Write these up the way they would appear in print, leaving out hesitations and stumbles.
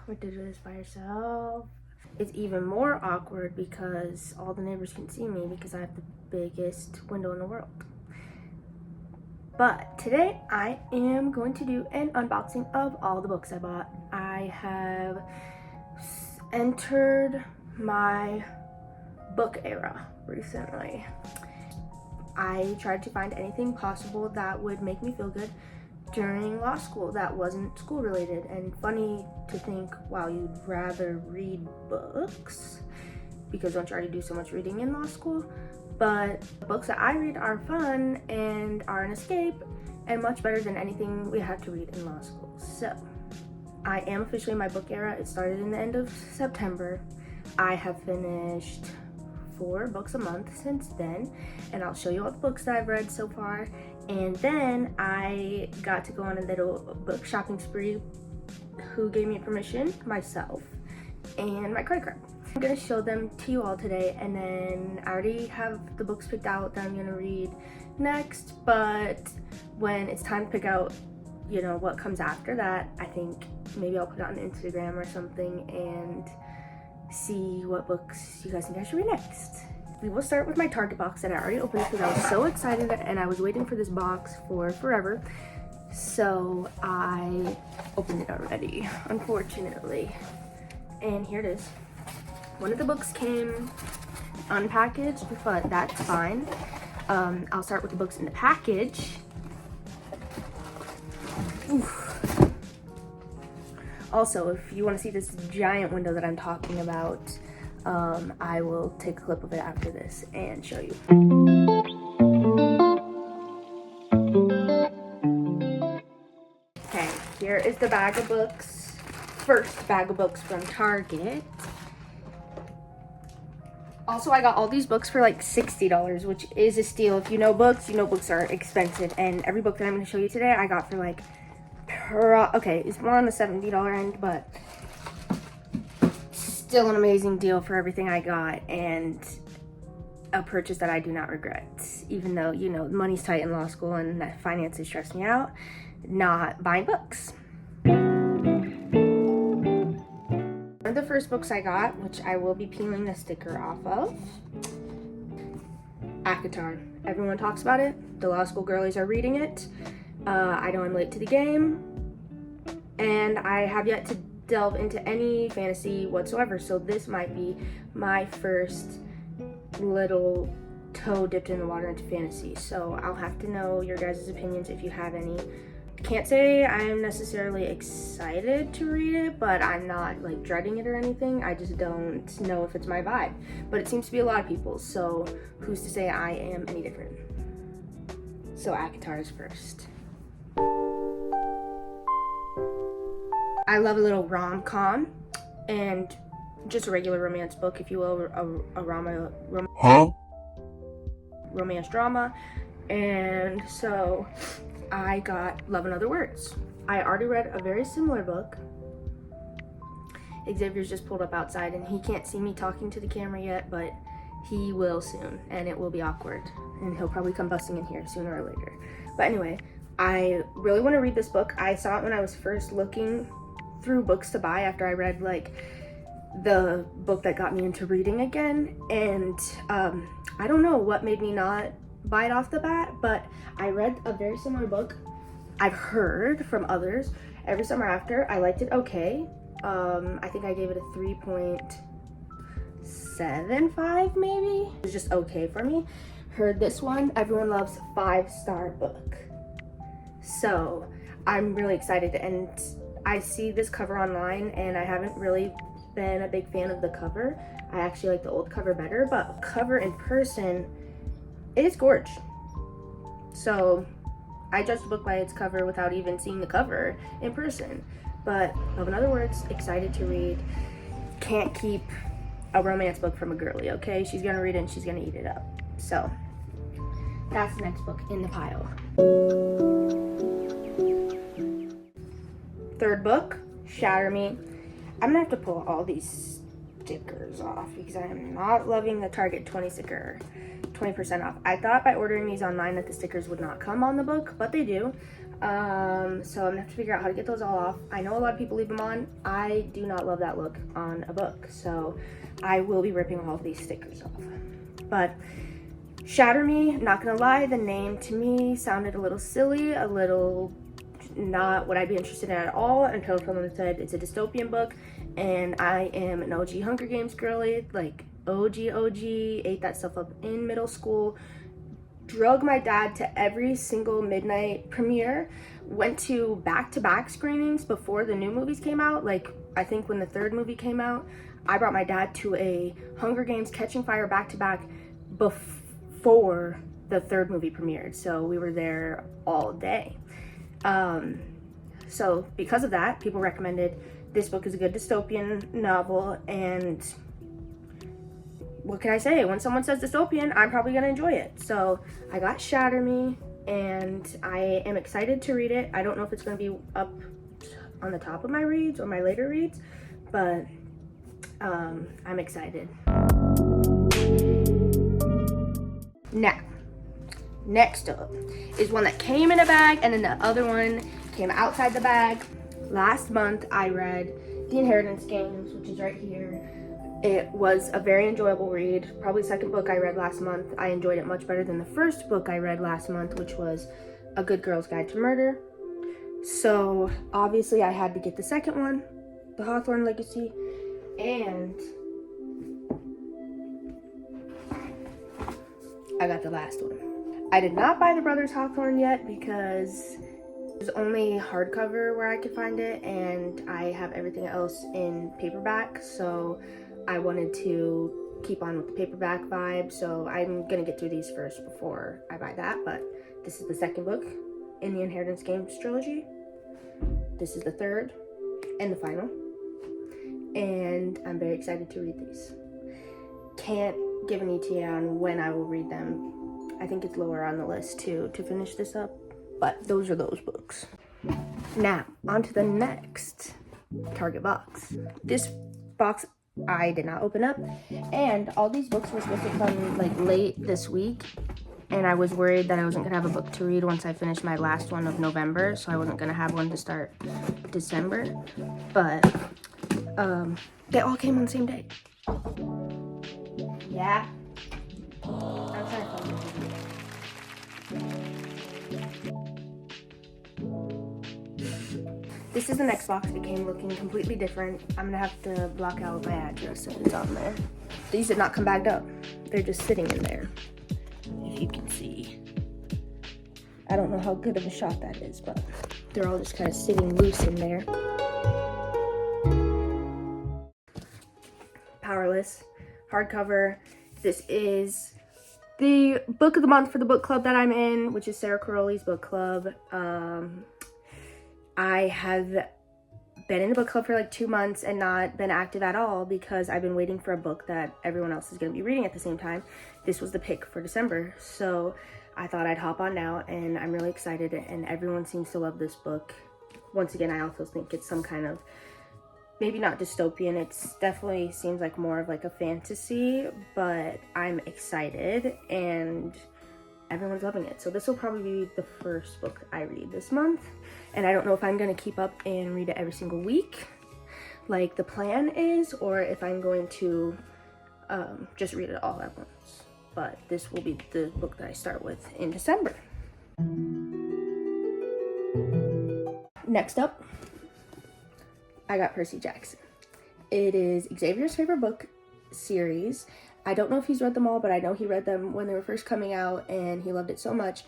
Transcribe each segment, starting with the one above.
We did this by herself. It's even more awkward because all the neighbors can see me because I have the biggest window in the world. But today I am going to do an unboxing of all the books I bought. I have entered my book era recently. I tried to find anything possible that would make me feel good during law school that wasn't school related. And funny to think, wow, you'd rather read books because don't try to do so much reading in law school. But the books that I read are fun and are an escape and much better than anything we had to read in law school. So I am officially in my book era. It started in the end of September. I have finished 4 books a month since then, and I'll show you all the books that I've read so far. And then I got to go on a little book shopping spree. Who gave me permission? Myself and my credit card. I'm gonna show them to you all today, and then I already have the books picked out that I'm gonna read next, but when it's time to pick out, you know, what comes after that, I think maybe I'll put it on Instagram or something and see what books you guys think I should read next. We will start with my Target box that I already opened because I was so excited and I was waiting for this box for forever. So I opened it already, unfortunately. And here it is. One of the books came unpackaged, but that's fine. I'll start with the books in the package. Oof. Also, if you want to see this giant window that I'm talking about, I will take a clip of it after this and show you. Okay, here is the bag of books. First bag of books from Target. Also, I got all these books for like $60, which is a steal. If you know books are expensive. And every book that I'm going to show you today, I got for like, okay, it's more on the $70 end, but still an amazing deal for everything I got, and a purchase that I do not regret. Even though, you know, money's tight in law school and that finances stress me out, not buying books. One of the first books I got, which I will be peeling the sticker off of, ACOTAR. Everyone talks about it. The law school girlies are reading it. I know I'm late to the game, and I have yet to delve into any fantasy whatsoever, so this might be my first little toe dipped in the water into fantasy. So I'll have to know your guys' opinions if you have any. Can't say I'm necessarily excited to read it, but I'm not like dreading it or anything. I just don't know if it's my vibe, but it seems to be a lot of people, so who's to say I am any different. So ACOTAR is first. I love a little rom-com and just a regular romance book, if you will, a romance drama. And so I got Love in Other Words. I already read a very similar book. Xavier's just pulled up outside and he can't see me talking to the camera yet, but he will soon, and it will be awkward, and he'll probably come busting in here sooner or later. But anyway, I really want to read this book. I saw it when I was first looking through books to buy after I read like the book that got me into reading again, and I don't know what made me not buy it off the bat, but I read a very similar book I've heard from others every summer after. I liked it okay. I think I gave it a 3.75 maybe. It was just okay for me. Heard this one, everyone loves, 5-star book. So I'm really excited, and I see this cover online and I haven't really been a big fan of the cover. I actually like the old cover better, but cover in person, it is gorgeous. So I judged the book by its cover without even seeing the cover in person. But Love in Other Words, excited to read. Can't keep a romance book from a girly, okay? She's gonna read it and she's gonna eat it up. So that's the next book in the pile. Third book, Shatter Me. I'm gonna have to pull all these stickers off because I am not loving the Target 20 sticker 20% off. I thought by ordering these online that the stickers would not come on the book, but they do. So I'm gonna have to figure out how to get those all off. I know a lot of people leave them on. I do not love that look on a book, so I will be ripping all of these stickers off. But Shatter Me, not gonna lie, the name to me sounded a little silly, a little not what I'd be interested in at all until someone said it's a dystopian book, and I am an OG Hunger Games girly, like OG, ate that stuff up in middle school, drug my dad to every single midnight premiere, went to back-to-back screenings before the new movies came out. Like, I think when the third movie came out, I brought my dad to a Hunger Games Catching Fire back-to-back before the third movie premiered, so we were there all day. So because of that, people recommended this book is a good dystopian novel, and what can I say? When someone says dystopian, I'm probably gonna enjoy it. So I got Shatter Me, and I am excited to read it. I don't know if it's gonna be up on the top of my reads or my later reads, but I'm excited. Now, next up is one that came in a bag, and then the other one came outside the bag. Last month, I read The Inheritance Games, which is right here. It was a very enjoyable read. Probably the second book I read last month. I enjoyed it much better than the first book I read last month, which was A Good Girl's Guide to Murder. So, obviously, I had to get the second one, The Hawthorne Legacy, and I got the last one. I did not buy the Brothers Hawthorne yet because there's only hardcover where I could find it, and I have everything else in paperback, so I wanted to keep on with the paperback vibe, so I'm gonna get through these first before I buy that. But this is the second book in the Inheritance Games trilogy. This is the third and the final, and I'm very excited to read these. Can't give an ETA on when I will read them. I think it's lower on the list too to finish this up, but those are those books. Now, on to the next Target box. This box I did not open up, and all these books were supposed to come like late this week, and I was worried that I wasn't gonna have a book to read once I finished my last one of November, so I wasn't gonna have one to start December, but they all came on the same day. Yeah. I'm trying to find This is the next box. It came looking completely different. I'm gonna have to block out my address if it's on there. These did not come bagged up. They're just sitting in there, if you can see. I don't know how good of a shot that is, but they're all just kind of sitting loose in there. Powerless, hardcover. This is the book of the month for the book club that I'm in, which is Sarah Caroli's book club. I have been in the book club for like 2 months and not been active at all because I've been waiting for a book that everyone else is going to be reading at the same time. This was the pick for December, so I thought I'd hop on now, and I'm really excited, and everyone seems to love this book. Once again, I also think it's some kind of, maybe not dystopian, it's definitely seems like more of like a fantasy, but I'm excited and everyone's loving it. So this will probably be the first book I read this month, and I don't know if I'm going to keep up and read it every single week like the plan is, or if I'm going to just read it all at once. But this will be the book that I start with in December. Next up, I got Percy Jackson. It is Xavier's favorite book series. I don't know if he's read them all, but I know he read them when they were first coming out, and he loved it so much.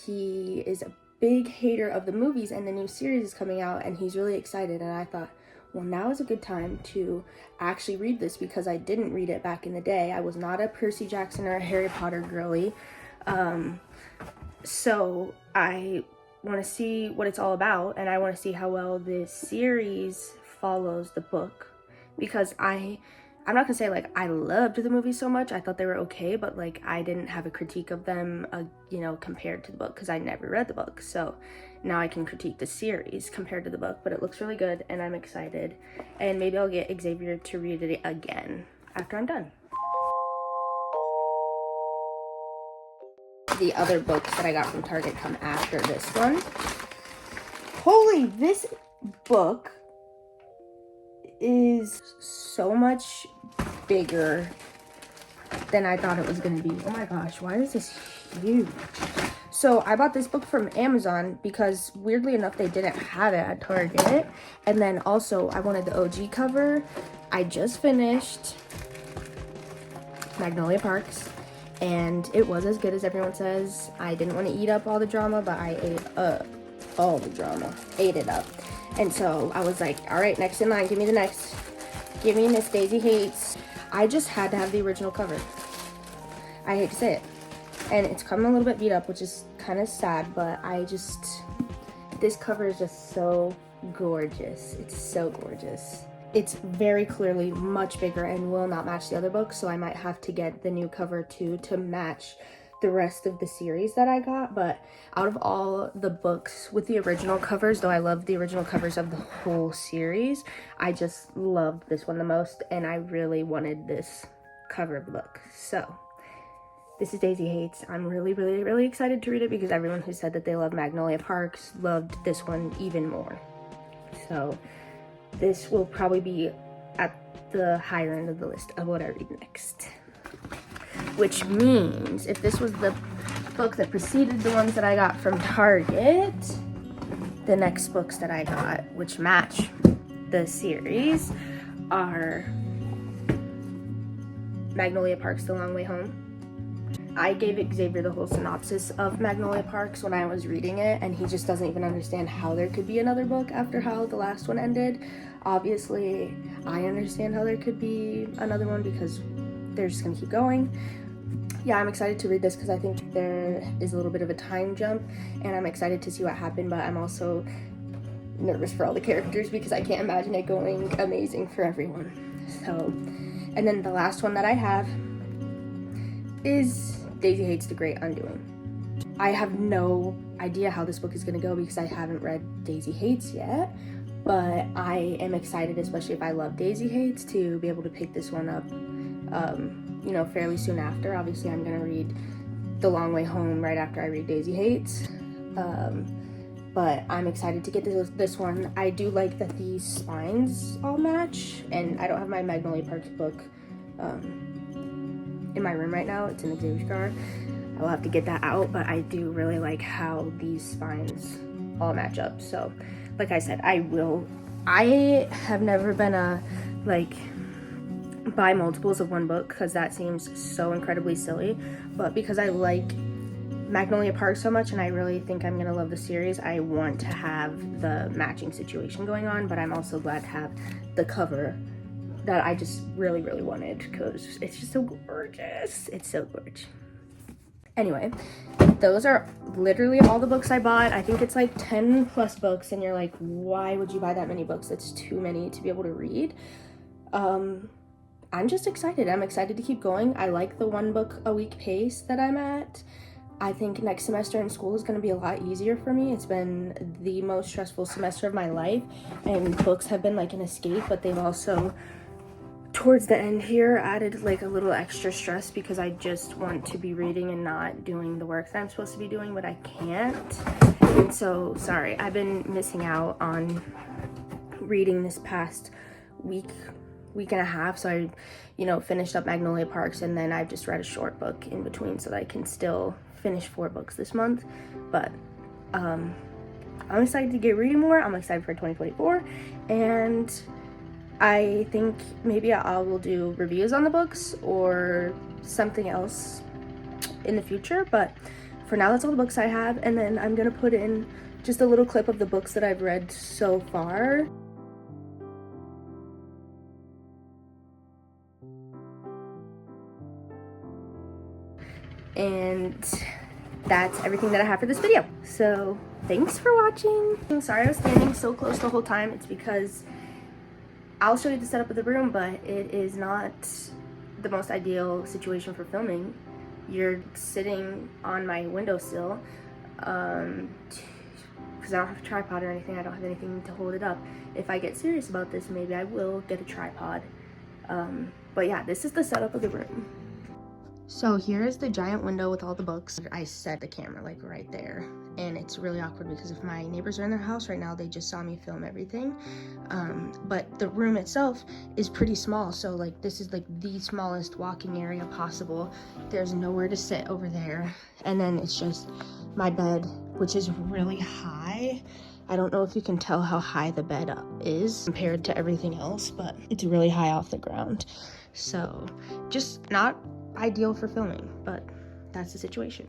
He is a big hater of the movies, and the new series is coming out, and he's really excited, and I thought, well, now is a good time to actually read this because I didn't read it back in the day. I was not a Percy Jackson or a Harry Potter girly. So I want to see what it's all about, and I want to see how well this series follows the book, because I'm not gonna say like I loved the movie so much. I thought they were okay, but like I didn't have a critique of them, you know, compared to the book, because I never read the book. So now I can critique the series compared to the book, but it looks really good, and I'm excited. And maybe I'll get Xavier to read it again after I'm done. Next up, I got Percy Jackson. It is Xavier's favorite book series. I don't know if he's read them all, but I know he read them when they were first coming out, and he loved it so much. He is a big hater of the movies. And the movies, like I said, he the other books that I got from Target come after this one. Holy, this book is so much bigger than I thought it was gonna be. Oh my gosh, why is this huge? So I bought this book from Amazon because weirdly enough they didn't have it at Target. And then also I wanted the OG cover. I just finished Magnolia Parks and it was as good as everyone says. I didn't want to eat up all the drama, but I ate up all the drama. Ate it up. And so I was like, all right, next in line, give me the next. Give me Miss Daisy Hates. I just had to have the original cover. I hate to say it. And it's coming a little bit beat up, which is kind of sad, but this cover is just so gorgeous. It's so gorgeous. It's very clearly much bigger and will not match the other books, so I might have to get the new cover too to match the rest of the series that I got. But out of all the books with the original covers, though I love the original covers of the whole series, I just loved this one the most, and I really wanted this cover of the book. So this is Daisy Hates. I'm really, really, really excited to read it because everyone who said that they love Magnolia Parks loved this one even more. So this will probably be at the higher end of the list of what I read next. Which means if this was the book that preceded the ones that I got from Target, the next books that I got, which match the series, are Magnolia Parks, The Long Way Home. I gave Xavier the whole synopsis of Magnolia Parks when I was reading it, and he just doesn't even understand how there could be another book after how the last one ended. Obviously, I understand how there could be another one because they're just gonna keep going. Yeah, I'm excited to read this because I think there is a little bit of a time jump, and I'm excited to see what happened, but I'm also nervous for all the characters because I can't imagine it going amazing for everyone. So, and then the last one that I have is Daisy Hates The Great Undoing. I have no idea how this book is going to go because I haven't read Daisy Hates yet, but I am excited, especially if I love Daisy Hates, to be able to pick this one up, fairly soon after. Obviously, I'm going to read The Long Way Home right after I read Daisy Hates, but I'm excited to get this one. I do like that these spines all match, and I don't have my Magnolia Parks book in my room right now. It's in Xavier's car. I'll have to get that out, but I do really like how these spines all match up. So like I said, I have never been a buy multiples of one book because that seems so incredibly silly, but because I like Magnolia Park so much and I really think I'm gonna love the series, I want to have the matching situation going on, but I'm also glad to have the cover that I just really, really wanted because it's just so gorgeous. It's so gorgeous. Anyway, those are literally all the books I bought. I think it's like 10 plus books, and you're like, why would you buy that many books? That's too many to be able to read. I'm just excited. I'm excited to keep going. I like the one book a week pace that I'm at. I think next semester in school is going to be a lot easier for me. It's been the most stressful semester of my life, and books have been like an escape, but they've also, towards the end here, added like a little extra stress because I just want to be reading and not doing the work that I'm supposed to be doing, but I can't. And so, sorry, I've been missing out on reading this past week and a half. So I, finished up Magnolia Parks, and then I've just read a short book in between so that I can still finish 4 books this month. But I'm excited to get reading more. I'm excited for 2024, and I think maybe I will do reviews on the books or something else in the future, but for now that's all the books I have. And then I'm gonna put in just a little clip of the books that I've read so far. And that's everything that I have for this video. So thanks for watching. I'm sorry I was standing so close the whole time. It's because I'll show you the setup of the room, but it is not the most ideal situation for filming. You're sitting on my windowsill because I don't have a tripod or anything. I don't have anything to hold it up. If I get serious about this, maybe I will get a tripod. But yeah, this is the setup of the room. So here is the giant window with all the books. I set the camera like right there, and it's really awkward because if my neighbors are in their house right now, they just saw me film everything. But the room itself is pretty small, so like this is like the smallest walking area possible. There's nowhere to sit over there, and then it's just my bed, which is really high. I don't know if you can tell how high the bed is compared to everything else, but it's really high off the ground. So just not ideal for filming, but that's the situation.